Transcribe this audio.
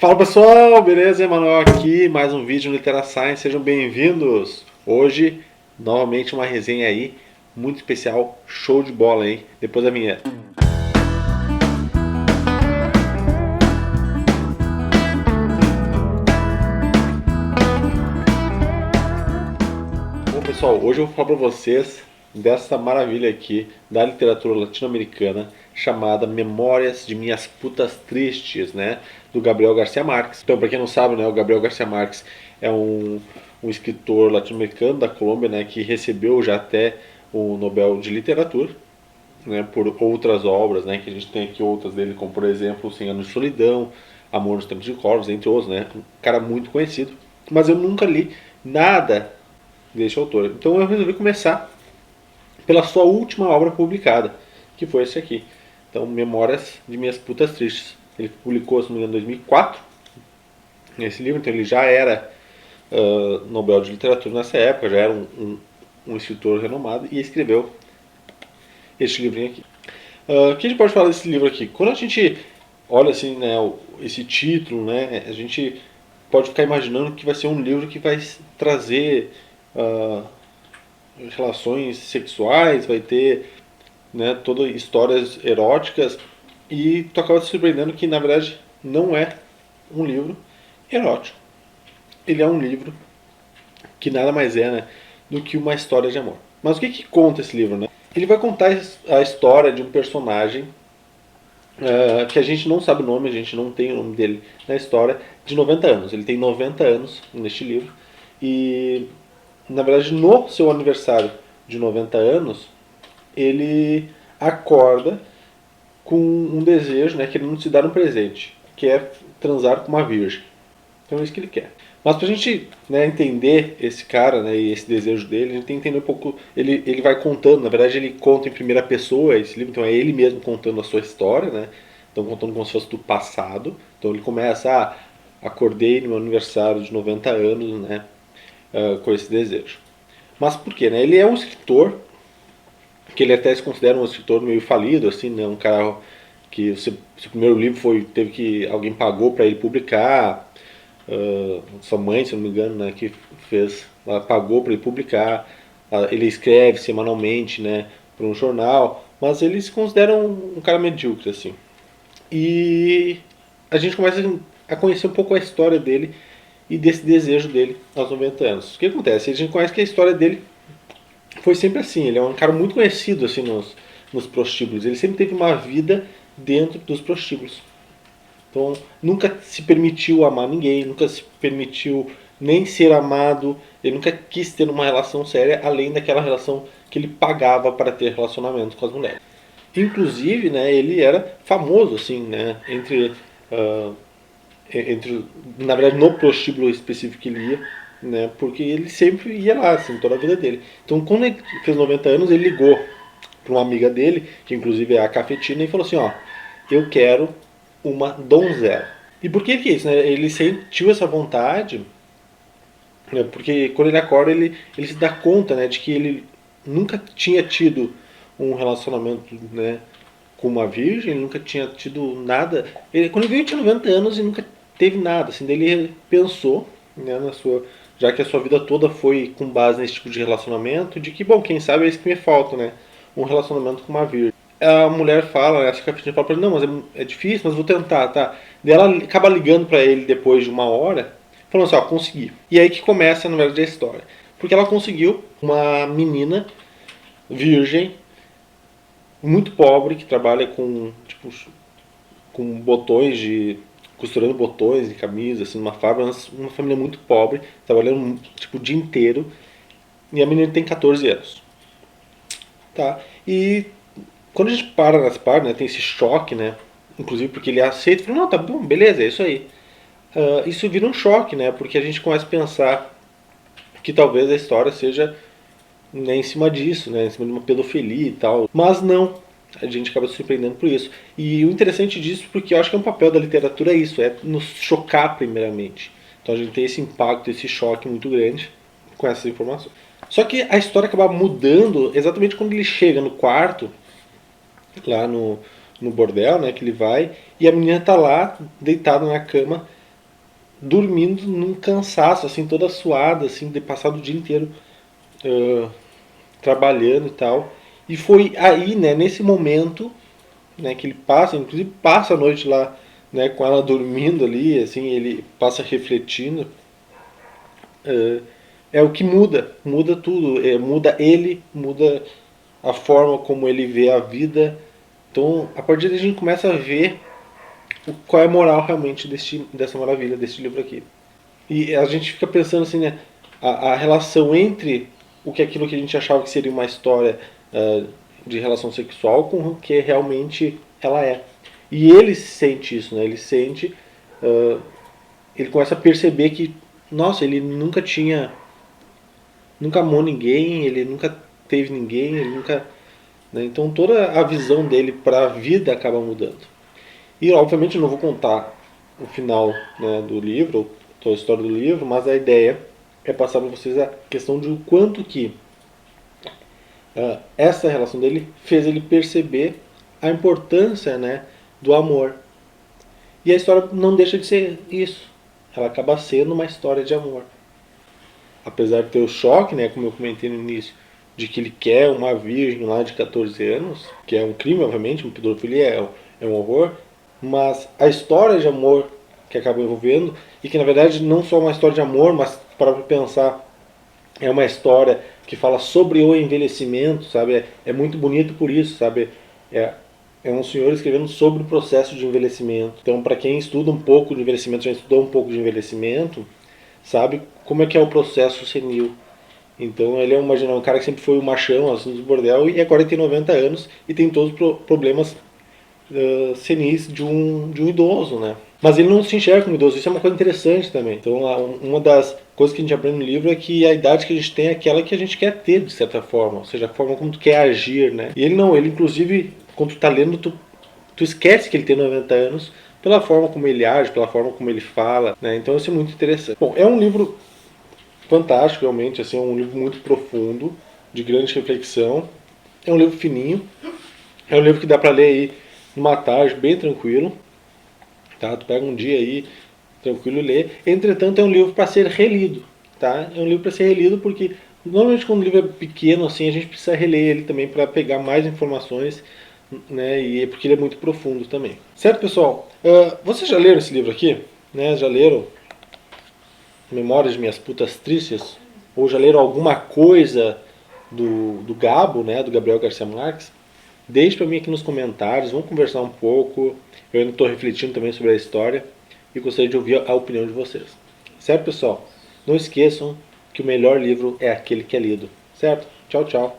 Fala pessoal, beleza? Emanuel aqui, mais um vídeo no Litera Science, sejam bem-vindos! Hoje, novamente uma resenha aí, muito especial, show de bola, hein? Depois da vinheta. Bom pessoal, hoje eu vou falar para vocês dessa maravilha aqui da literatura latino-americana chamada Memórias de Minhas Putas Tristes, né? Do Gabriel Garcia Marques. Então, para quem não sabe, né, o Gabriel Garcia Marques é um escritor latino-americano da Colômbia, né, que recebeu já até o Nobel de Literatura, né, por outras obras, né, que a gente tem aqui outras dele, como por exemplo 100 Anos de Solidão, Amor nos Tempos de Corvos, entre outros, né, um cara muito conhecido. Mas eu nunca li nada deste autor. Então eu resolvi começar pela sua última obra publicada, que foi esse aqui. Então, Memórias de Minhas Putas Tristes. Ele publicou, se não me engano, em 2004, esse livro, então ele já era Nobel de Literatura nessa época, já era um escritor renomado e escreveu este livrinho aqui. O que a gente pode falar desse livro aqui? Quando a gente olha assim, né, esse título, né, a gente pode ficar imaginando que vai ser um livro que vai trazer relações sexuais, vai ter, né, todas histórias eróticas, e tu acaba se surpreendendo que na verdade não é um livro erótico. Ele é um livro que nada mais é, né, do que uma história de amor. Mas o que conta esse livro, né? Ele vai contar a história de um personagem que a gente não sabe o nome, a gente não tem o nome dele na história, de 90 anos. Ele tem 90 anos neste livro e, na verdade, no seu aniversário de 90 anos, ele acorda com um desejo, né, que ele não se dar um presente, que é transar com uma virgem. Então é isso que ele quer. Mas pra gente, né, entender esse cara, né, e esse desejo dele, a gente tem que entender um pouco. Ele vai contando, na verdade ele conta em primeira pessoa esse livro, então é ele mesmo contando a sua história, né? Então contando como se fosse do passado. Então ele começa, acordei no meu aniversário de 90 anos, né, com esse desejo. Mas por quê, né? Ele é um escritor que ele até se considera um escritor meio falido, assim, né? Um cara que o seu primeiro livro teve que alguém pagou para ele publicar, sua mãe, se não me engano, né, que fez, ela pagou para ele publicar, ele escreve semanalmente, né, para um jornal, mas ele se considera um cara medíocre, assim. E a gente começa a conhecer um pouco a história dele e desse desejo dele aos 90 anos. O que acontece? A gente conhece que a história dele foi sempre assim. Ele é um cara muito conhecido assim nos prostíbulos. Ele sempre teve uma vida dentro dos prostíbulos. Então, nunca se permitiu amar ninguém, nunca se permitiu nem ser amado, ele nunca quis ter uma relação séria, além daquela relação que ele pagava para ter relacionamento com as mulheres. Inclusive, né, ele era famoso, assim, né, na verdade, no prostíbulo específico que ele ia, né, porque ele sempre ia lá, assim, toda a vida dele. Então, quando ele fez 90 anos, ele ligou para uma amiga dele, que inclusive é a Cafetina, e falou assim, ó, eu quero uma donzela. E por que isso, né? Ele sentiu essa vontade, né? Porque quando ele acorda, ele se dá conta, né, de que ele nunca tinha tido um relacionamento, né, com uma virgem, ele nunca tinha tido nada. Quando ele veio, ele tinha 90 anos e nunca teve nada. Assim, daí ele pensou, né, já que a sua vida toda foi com base nesse tipo de relacionamento, de que, bom, quem sabe é isso que me falta, né? Um relacionamento com uma virgem. A mulher fala, né, essa Cafetina fala pra ele, não, mas é difícil, mas vou tentar, tá? Daí ela acaba ligando pra ele depois de uma hora, falando assim, ó, consegui. E aí que começa, na verdade, a história. Porque ela conseguiu uma menina virgem, muito pobre, que trabalha com, tipo, com botões costurando botões de camisa, assim, numa fábrica, uma família muito pobre, trabalhando, tipo, o dia inteiro, e a menina tem 14 anos. Tá? E quando a gente para nas partes, né, tem esse choque, né? Inclusive porque ele aceita e fala, não, tá bom, beleza, é isso aí. Isso vira um choque, né? Porque a gente começa a pensar que talvez a história seja, né, em cima disso, né? Em cima de uma pedofilia e tal. Mas não. A gente acaba se surpreendendo por isso. E o interessante disso, porque eu acho que é um papel da literatura, é isso, é nos chocar primeiramente. Então a gente tem esse impacto, esse choque muito grande com essas informações. Só que a história acaba mudando exatamente quando ele chega no quarto, lá no bordel, né, que ele vai, e a menina tá lá, deitada na cama, dormindo num cansaço, assim, toda suada, assim, de passar o dia inteiro uh, trabalhando e tal. E foi aí, né, nesse momento, né, que ele passa, inclusive passa a noite lá, né, com ela dormindo ali, assim, ele passa refletindo. Uh, é o que muda tudo, muda ele, muda a forma como ele vê a vida. Então, a partir daí a gente começa a ver qual é a moral realmente dessa maravilha, desse livro aqui. E a gente fica pensando assim, né, a relação entre o que é aquilo que a gente achava que seria uma história de relação sexual com o que realmente ela é. E ele sente isso, né? Ele sente, uh, ele começa a perceber que, nossa, ele nunca amou ninguém, ele nunca teve ninguém, ele nunca, né? Então toda a visão dele para a vida acaba mudando. E obviamente eu não vou contar o final, né, do livro, toda a história do livro, mas a ideia é passar para vocês a questão de o quanto que essa relação dele fez ele perceber a importância, né, do amor. E a história não deixa de ser isso. Ela acaba sendo uma história de amor. Apesar de ter o choque, né, como eu comentei no início, de que ele quer uma virgem lá de 14 anos, que é um crime, obviamente, uma pedofilia é um horror, mas a história de amor que acaba envolvendo, e que na verdade não só uma história de amor, mas para pensar, é uma história que fala sobre o envelhecimento, sabe? É muito bonito por isso, sabe? É, é um senhor escrevendo sobre o processo de envelhecimento. Então, para quem estuda um pouco de envelhecimento, já estudou um pouco de envelhecimento, sabe como é que é o processo senil. Então ele é um cara que sempre foi o machão, assim, do bordel, e agora ele tem 90 anos e tem todos os problemas senis de um idoso, né? Mas ele não se enxerga como idoso, isso é uma coisa interessante também. Então uma das coisas que a gente aprende no livro é que a idade que a gente tem é aquela que a gente quer ter, de certa forma, ou seja, a forma como tu quer agir, né? E ele não, ele inclusive, quando tu tá lendo, tu esquece que ele tem 90 anos pela forma como ele age, pela forma como ele fala, né? Então isso é muito interessante. Bom, é um livro fantástico, realmente, assim, é um livro muito profundo, de grande reflexão. É um livro fininho, é um livro que dá para ler aí numa tarde, bem tranquilo, tá? Tu pega um dia aí, tranquilo e lê. Entretanto, é um livro para ser relido, tá? É um livro para ser relido porque normalmente quando o livro é pequeno assim, a gente precisa reler ele também para pegar mais informações, né? E é porque ele é muito profundo também. Certo, pessoal? Vocês já leram esse livro aqui? Né? Já leram Memórias de Minhas Putas Tristes? Ou já leram alguma coisa do Gabo, né? Do Gabriel Garcia Marques? Deixe para mim aqui nos comentários, vamos conversar um pouco. Eu ainda estou refletindo também sobre a história e gostaria de ouvir a opinião de vocês. Certo, pessoal? Não esqueçam que o melhor livro é aquele que é lido. Certo? Tchau, tchau.